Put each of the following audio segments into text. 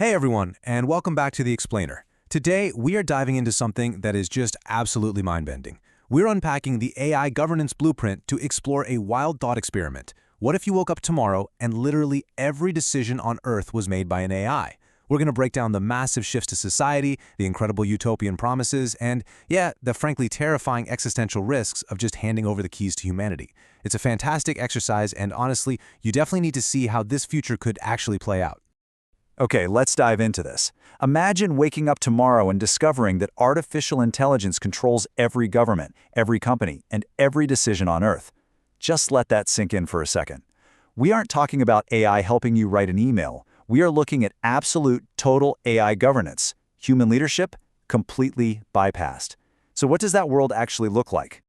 Hey everyone, and welcome back to The Explainer. Today, we are diving into something that is just absolutely mind-bending. We're unpacking the AI governance blueprint to explore a wild thought experiment. What if you woke up tomorrow and literally every decision on Earth was made by an AI? We're going to break down the massive shifts to society, the incredible utopian promises, and, yeah, the frankly terrifying existential risks of just handing over the keys to humanity. It's a fantastic exercise, and honestly, you definitely need to see how this future could actually play out. Okay, let's dive into this. Imagine waking up tomorrow and discovering that artificial intelligence controls every government, every company, and every decision on Earth. Just let that sink in for a second. We aren't talking about AI helping you write an email. We are looking at absolute, total AI governance. Human leadership, completely bypassed. So what does that world actually look like?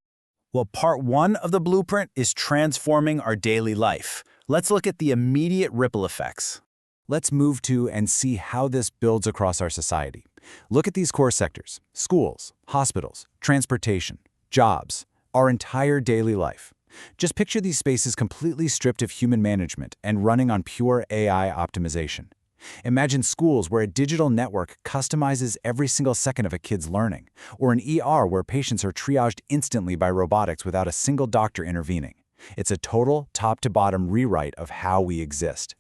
Well, part one of the blueprint is transforming our daily life. Let's look at the immediate ripple effects. Let's move to and see how this builds across our society. Look at these core sectors: schools, hospitals, transportation, jobs, our entire daily life. Just picture these spaces completely stripped of human management and running on pure AI optimization. Imagine schools where a digital network customizes every single second of a kid's learning, or an ER where patients are triaged instantly by robotics without a single doctor intervening. It's a total top-to-bottom rewrite of how we exist.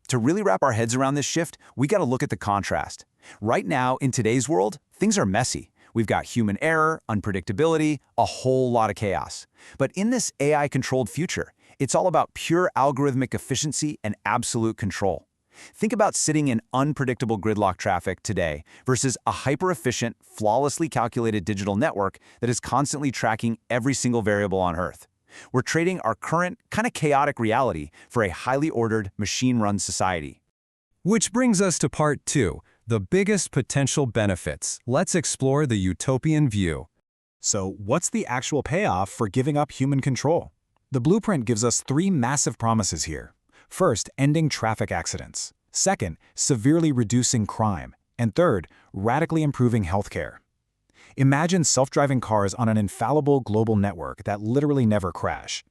To really wrap our heads around this shift, we got to look at the contrast. Right now, in today's world, things are messy. We've got human error, unpredictability, a whole lot of chaos. But in this AI-controlled future, it's all about pure algorithmic efficiency and absolute control. Think about sitting in unpredictable gridlock traffic today versus a hyper-efficient, flawlessly calculated digital network that is constantly tracking every single variable on Earth. We're trading our current, kind of chaotic reality for a highly ordered, machine-run society. Which brings us to part two, the biggest potential benefits. Let's explore the utopian view. So, what's the actual payoff for giving up human control? The blueprint gives us three massive promises here. First, ending traffic accidents. Second, severely reducing crime. And third, radically improving healthcare. Imagine self-driving cars on an infallible global network that literally never crash.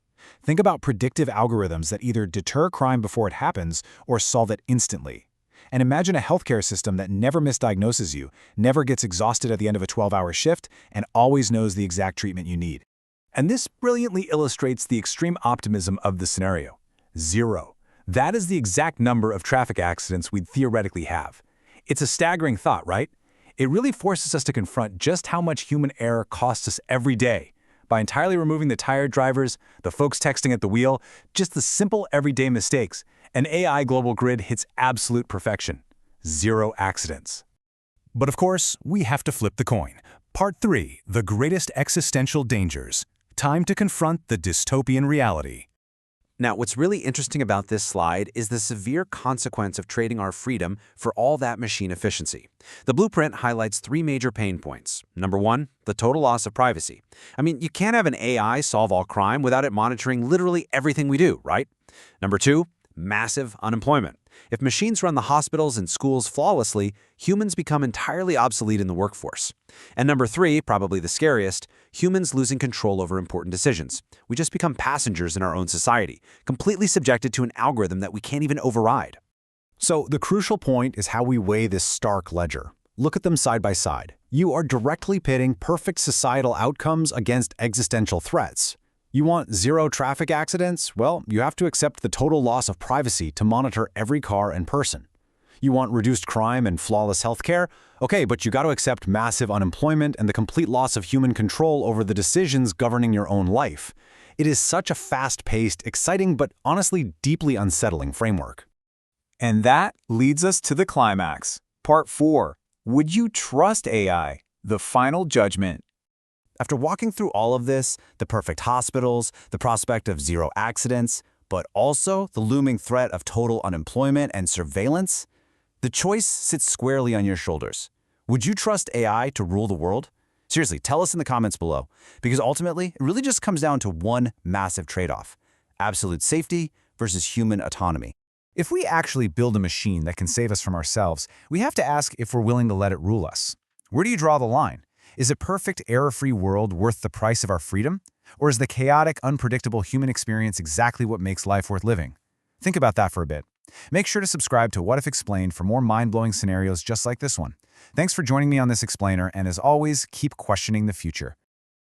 Think about predictive algorithms that either deter crime before it happens or solve it instantly. And imagine a healthcare system that never misdiagnoses you, never gets exhausted at the end of a 12-hour shift, and always knows the exact treatment you need. And this brilliantly illustrates the extreme optimism of the scenario. 0. That is the exact number of traffic accidents we'd theoretically have. It's a staggering thought, right? It really forces us to confront just how much human error costs us every day. By entirely removing the tired drivers, the folks texting at the wheel, just the simple everyday mistakes, an AI global grid hits absolute perfection. 0 accidents. But of course, we have to flip the coin. Part 3, the greatest existential dangers. Time to confront the dystopian reality. Now, what's really interesting about this slide is the severe consequence of trading our freedom for all that machine efficiency. The blueprint highlights 3 major pain points. Number 1, the total loss of privacy. I mean, you can't have an AI solve all crime without it monitoring literally everything we do, right? Number 2, massive unemployment. If machines run the hospitals and schools flawlessly, humans become entirely obsolete in the workforce. And number 3, probably the scariest, humans losing control over important decisions. We just become passengers in our own society, completely subjected to an algorithm that we can't even override. So, the crucial point is how we weigh this stark ledger. Look at them side by side. You are directly pitting perfect societal outcomes against existential threats. You want 0 traffic accidents? Well, you have to accept the total loss of privacy to monitor every car and person. You want reduced crime and flawless healthcare? Okay, but you got to accept massive unemployment and the complete loss of human control over the decisions governing your own life. It is such a fast-paced, exciting, but honestly deeply unsettling framework. And that leads us to the climax. Part 4. Would you trust AI? The final judgment. After walking through all of this, the perfect hospitals, the prospect of 0 accidents, but also the looming threat of total unemployment and surveillance, the choice sits squarely on your shoulders. Would you trust AI to rule the world? Seriously, tell us in the comments below, because ultimately, it really just comes down to one massive trade-off: absolute safety versus human autonomy. If we actually build a machine that can save us from ourselves, we have to ask if we're willing to let it rule us. Where do you draw the line? Is a perfect, error-free world worth the price of our freedom? Or is the chaotic, unpredictable human experience exactly what makes life worth living? Think about that for a bit. Make sure to subscribe to What If Explained for more mind-blowing scenarios just like this one. Thanks for joining me on this explainer, and as always, keep questioning the future.